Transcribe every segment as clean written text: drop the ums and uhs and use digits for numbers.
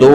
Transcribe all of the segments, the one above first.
2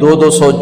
200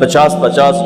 50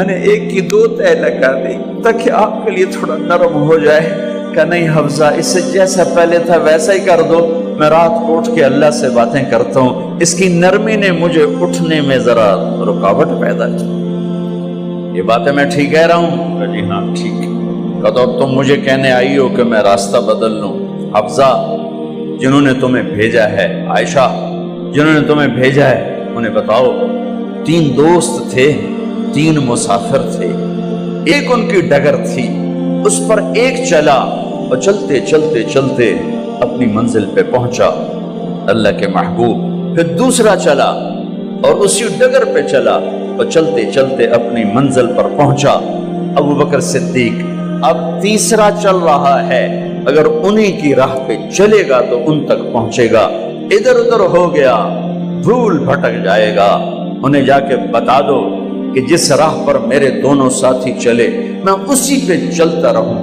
میں نے ایک کی 2 تہ لگا دی تاکہ آپ کے لیے تھوڑا نرم ہو جائے. کہ نہیں حفظہ، اس سے جیسا پہلے تھا ویسا ہی کر دو، میں رات کو اٹھ کے اللہ سے باتیں کرتا ہوں. اس کی نرمی نے مجھے اٹھنے میں ذرا رکاوٹ پیدا کی. یہ باتیں میں ٹھیک کہہ رہا ہوں؟ کہ جی ہاں ٹھیک. کہ تو تم مجھے کہنے آئی ہو کہ میں راستہ بدل لوں. حفظہ، جنہوں نے تمہیں بھیجا ہے، عائشہ جنہوں نے تمہیں بھیجا ہے، انہیں بتاؤ 3 دوست تھے، 3 مسافر تھے، ایک ان کی ڈگر تھی، اس پر ایک چلا اور چلتے چلتے چلتے اپنی منزل پہ پہنچا اللہ کے محبوب. پھر دوسرا چلا اور اسی ڈگر پہ چلا اور چلتے چلتے اپنی منزل پر پہنچا ابو بکر صدیق. اب تیسرا چل رہا ہے، اگر انہی کی راہ پہ چلے گا تو ان تک پہنچے گا، ادھر ادھر ہو گیا بھول بھٹک جائے گا. انہیں جا کے بتا دو کہ جس راہ پر میرے دونوں ساتھی چلے میں اسی پہ چلتا رہوں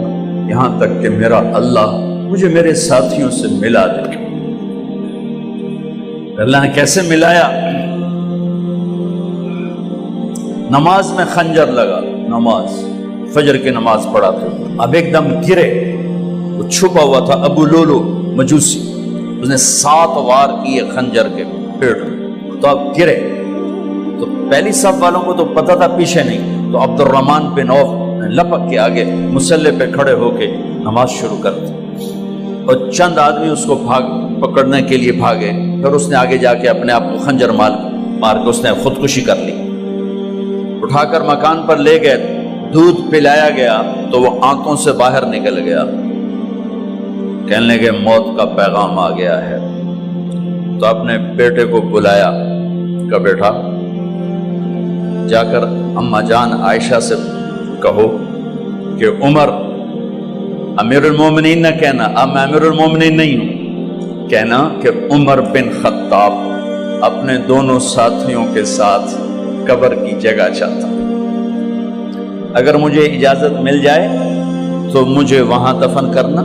یہاں تک کہ میرا اللہ مجھے میرے ساتھیوں سے ملا دے. اللہ نے کیسے ملایا؟ نماز میں خنجر لگا، نماز فجر کی نماز پڑھا تھا. اب ایک دم گرے، وہ چھپا ہوا تھا ابو لولو مجوسی، اس نے 7 وار کیے خنجر کے پیٹ میں. تو اب گرے تو پہلی صف والوں کو تو پتہ تھا پیچھے نہیں، تو عبد الرحمن بن عوف نے لپک کے آگے مصلی پہ کھڑے ہو کے نماز شروع کر دی. اور چند آدمی اس کو پکڑنے کے لیے بھاگے. پھر اس نے آگے جا کے اپنے آپ کو خنجر مار کے اس نے خودکشی کر لی. اٹھا کر مکان پر لے گئے، دودھ پلایا گیا تو وہ آنتوں سے باہر نکل گیا. کہنے لگے موت کا پیغام آ گیا ہے. تو اپنے بیٹے کو بلایا کہ بیٹا جا کر اماں جان عائشہ سے کہو کہ عمر امیر المومنین نہ کہنا، اب میں امیر المومنین نہیں ہوں، کہنا کہ عمر بن خطاب اپنے دونوں ساتھیوں کے ساتھ قبر کی جگہ چاہتا. اگر مجھے اجازت مل جائے تو مجھے وہاں دفن کرنا،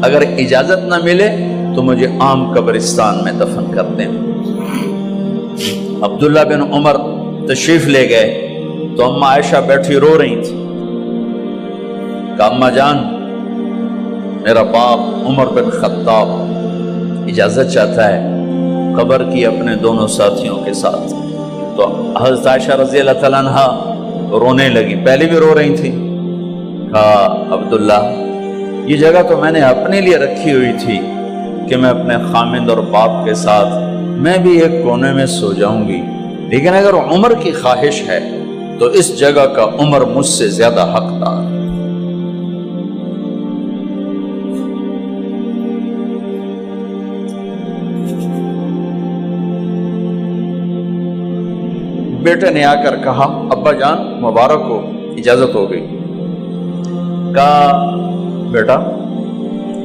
اگر اجازت نہ ملے تو مجھے عام قبرستان میں دفن کر دیں. عبداللہ بن عمر تشریف لے گئے تو اماں عائشہ بیٹھی رو رہی تھی. کہا اماں جان میرا باپ عمر بن خطاب اجازت چاہتا ہے قبر کی اپنے دونوں ساتھیوں کے ساتھ. تو حضرت عائشہ رضی اللہ تعالیٰ عنہا رونے لگی، پہلے بھی رو رہی تھی. کہا عبداللہ یہ جگہ تو میں نے اپنے لیے رکھی ہوئی تھی کہ میں اپنے خامند اور باپ کے ساتھ میں بھی ایک کونے میں سو جاؤں گی، لیکن اگر عمر کی خواہش ہے تو اس جگہ کا عمر مجھ سے زیادہ حقدار. بیٹے نے آ کر کہا ابا جان مبارک ہو، اجازت ہو گئی. کہا بیٹا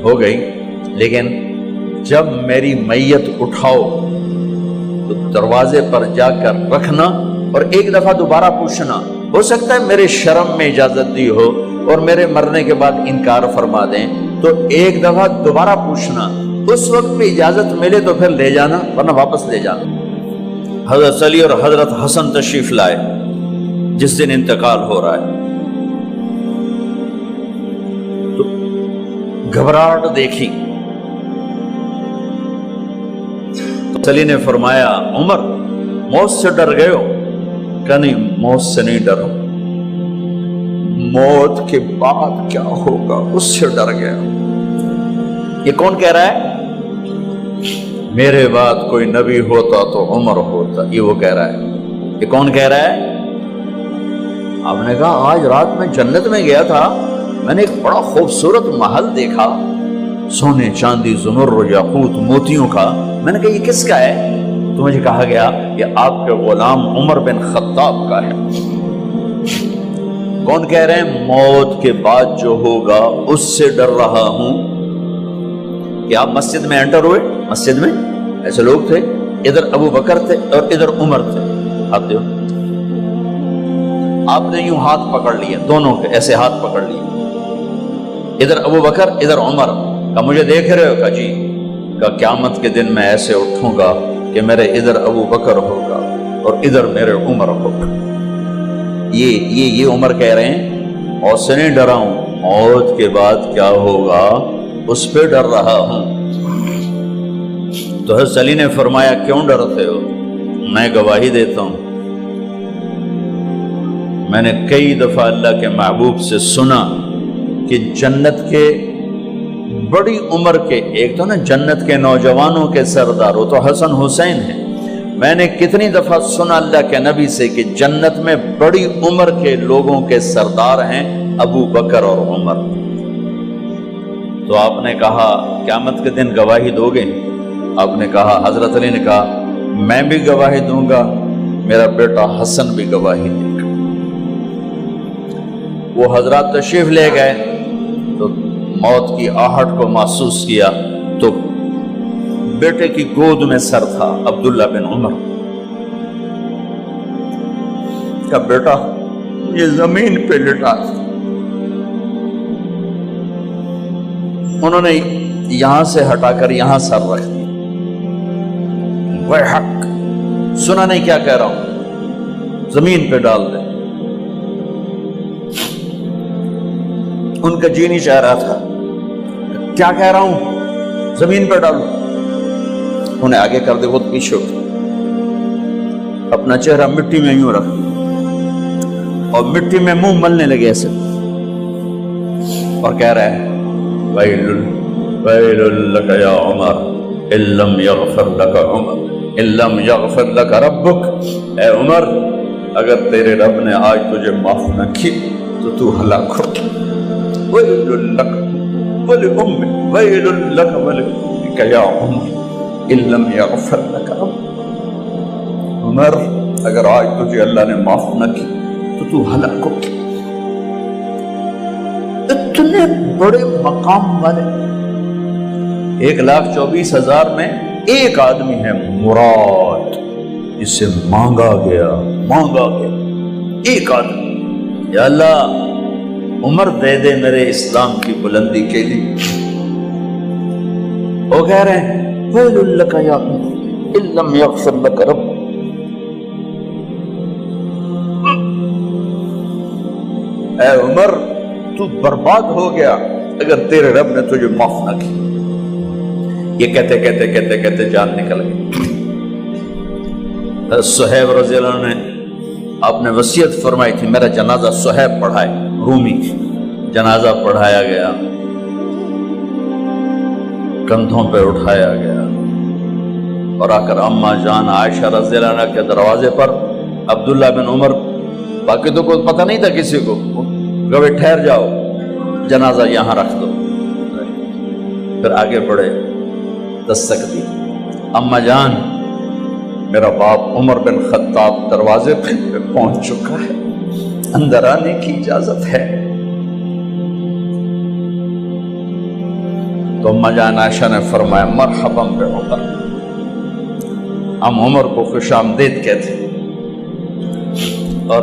ہو گئی، لیکن جب میری میت اٹھاؤ تو دروازے پر جا کر رکھنا اور ایک دفعہ دوبارہ پوچھنا. ہو سکتا ہے میرے شرم میں اجازت دی ہو اور میرے مرنے کے بعد انکار فرما دیں، تو ایک دفعہ دوبارہ پوچھنا، اس وقت پہ اجازت ملے تو پھر لے جانا ورنہ واپس لے جانا. حضرت علی اور حضرت حسن تشریف لائے جس دن انتقال ہو رہا ہے. تو گھبراہٹ دیکھی تو علی نے فرمایا عمر موت سے ڈر گئے ہو؟ کہ نہیں موت سے نہیں ڈرا، موت کے بعد کیا ہوگا اس سے ڈر گیا. یہ کون کہہ رہا ہے؟ میرے بعد کوئی نبی ہوتا تو عمر ہوتا، یہ وہ کہہ رہا ہے. یہ کون کہہ رہا ہے؟ آپ نے کہا آج رات میں جنت میں گیا تھا، میں نے ایک بڑا خوبصورت محل دیکھا، سونے چاندی زمر یاقوت موتیوں کا. میں نے کہا یہ کس کا ہے؟ تو مجھے کہا گیا یہ آپ کے غلام عمر بن خطاب کا ہے. کون کہہ رہے ہیں؟ موت کے بعد جو ہوگا اس سے ڈر رہا ہوں. کہ آپ مسجد میں انٹر ہوئے، مسجد میں ایسے لوگ تھے، ادھر ابو بکر تھے اور ادھر عمر تھے. ہاتھ دیو. آپ نے یوں ہاتھ پکڑ لیے، دونوں کے ایسے ہاتھ پکڑ لیے، ادھر ابو بکر ادھر عمر. کہا مجھے دیکھ رہے ہو؟ کہا جی. کہا قیامت کے دن میں ایسے اٹھوں گا کہ میرے ادھر ابو بکر ہوگا اور ادھر میرے عمر ہوگا. یہ عمر کہہ رہے ہیں اور سے نہیں ڈرا ہوں، موت کے بعد کیا ہوگا اس پہ ڈر رہا ہوں۔ تو حضرت علی نے فرمایا کیوں ڈرتے ہو؟ میں گواہی دیتا ہوں، میں نے کئی دفعہ اللہ کے محبوب سے سنا کہ جنت کے بڑی عمر کے، ایک تو نا جنت کے نوجوانوں کے سردار، وہ تو حسن حسین ہیں، میں نے کتنی دفعہ سنا اللہ کے نبی سے کہ جنت میں بڑی عمر کے لوگوں کے سردار ہیں ابو بکر اور عمر۔ تو آپ نے کہا قیامت کے دن گواہی دو گے؟ آپ نے کہا، حضرت علی نے کہا میں بھی گواہی دوں گا، میرا بیٹا حسن بھی گواہی دے گا۔ وہ حضرات تشریف لے گئے تو موت کی آہٹ کو محسوس کیا تو بیٹے کی گود میں سر تھا عبداللہ بن عمر کا، بیٹا یہ زمین پہ لٹا۔ انہوں نے یہاں سے ہٹا کر یہاں سر رکھ دیا۔ وہ حق سنا نہیں کیا کہہ رہا ہوں، زمین پہ ڈال دے۔ ان کا جی نہیں چاہ رہا تھا، کیا کہہ رہا ہوں، زمین پہ ڈالو۔ انہیں آگے کر دے، خود پیچھے اٹھ، اپنا چہرہ مٹی میں یوں رکھ اور مٹی میں منہ ملنے لگے ایسے، اور کہہ رہا ہے ویل لک یا عمر ان لم یغفر لک عمر ان لم یغفر لک ربک، اے عمر اگر تیرے رب نے آج تجھے معاف نہ کی تو تو ہلاک ہو۔ ویل لک ولأمک ویل لک ولأمک یا عمر ان لم یغفر لک ربک، عمر اگر آج تجھے اللہ نے معاف نہ کی تو تو ہلاک ہو۔ اتنے بڑے مقام والے 1,24,000 میں ایک آدمی ہے مراد، جسے مانگا گیا ایک آدمی، یا اللہ عمر دے دے میرے اسلام کی بلندی کے لیے۔ وہ کہہ رہے ہیں ویل لک یا عمر ان لم یغفر لک رب، اے عمر تو برباد ہو گیا اگر تیرے رب نے تجھے معاف نہ کی۔ یہ کہتے کہتے کہتے کہتے جان نکل گئی۔ صہیب رضی اللہ عنہ نے آپ نے وصیت فرمائی تھی میرا جنازہ صہیب پڑھائے، رومی جنازہ پڑھایا گیا، کندھوں پہ اٹھایا گیا، اور آ کر اماں جان عائشہ رضی اللہ عنہ کے دروازے پر عبداللہ بن عمر، باقی تو کوئی پتہ نہیں تھا کسی کو، گوے ٹھہر جاؤ جنازہ یہاں رکھ دو۔ پھر آگے بڑھے، دستک دی، اماں جان میرا باپ عمر بن خطاب دروازے پہ پہنچ چکا ہے، اندر آنے کی اجازت ہے۔ تو اماں جان عائشہ نے فرمایا مرحبا بعمر، ہم عمر کو خوش آمدید کہتے، اور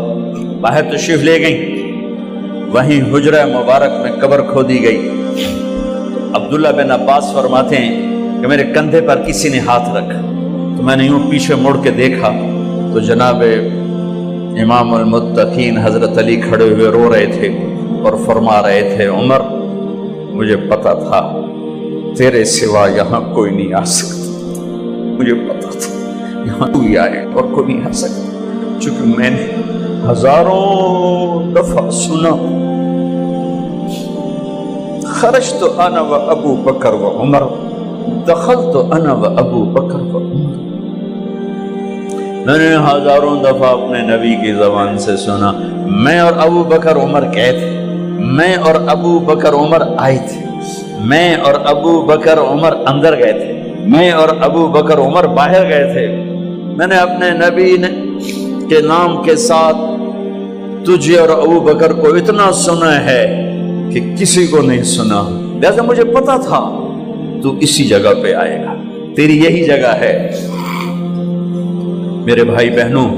باہر تشریف لے گئیں۔ وہیں حجرہ مبارک میں قبر کھودی گئی۔ عبداللہ بن عباس فرماتے ہیں کہ میرے کندھے پر کسی نے ہاتھ رکھا تو میں نے یوں پیچھے مڑ کے دیکھا تو جناب امام المتقین حضرت علی کھڑے ہوئے رو رہے تھے اور فرما رہے تھے عمر مجھے پتا تھا تیرے سوا یہاں کوئی نہیں آ سکتا، مجھے پتا تھا یہاں تو ہی آئے اور کوئی نہیں آ سکتا، چونکہ میں نے ہزاروں دفعہ سنا خرجت انا و ابو بکر و عمر دخلت انا و ابو بکر و عمر، میں نے ہزاروں دفعہ اپنے نبی کی زبان سے سنا میں اور ابو بکر عمر گئے تھے، میں اور ابو بکر عمر آئے تھے، میں اور ابو بکر عمر اندر گئے تھے، میں اور ابو بکر عمر باہر گئے تھے، میں نے اپنے نبی کے نام کے ساتھ تجھے اور ابو بکر کو اتنا سنا ہے کہ کسی کو نہیں سنا، لہذا مجھے پتا تھا تو اسی جگہ پہ آئے گا، تیری یہی جگہ ہے۔ میرے بھائی بہنوں،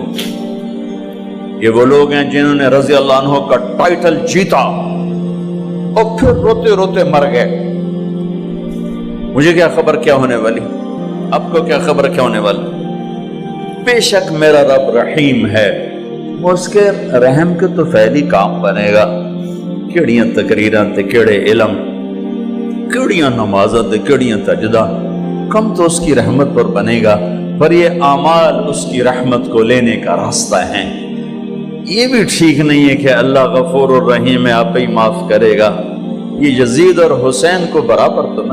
یہ وہ لوگ ہیں جنہوں نے رضی اللہ عنہ کا ٹائٹل جیتا اور پھر روتے روتے مر گئے۔ مجھے کیا خبر کیا ہونے والی، آپ کو کیا خبر کیا ہونے والی؟ بے شک میرا رب رحیم ہے، وہ اس کے رحم کے تو فعلی کام بنے گا، کیڑیاں تقریراں تے کیڑے علم، کیڑیاں نمازاں تے کیڑیاں سجدہ، کم تو اس کی رحمت پر بنے گا، پر یہ اعمال اس کی رحمت کو لینے کا راستہ ہیں۔ یہ بھی ٹھیک نہیں ہے کہ اللہ غفور الرحیم ہے، آپ ہی معاف کرے گا۔ یہ یزید اور حسین کو برابر تو نہ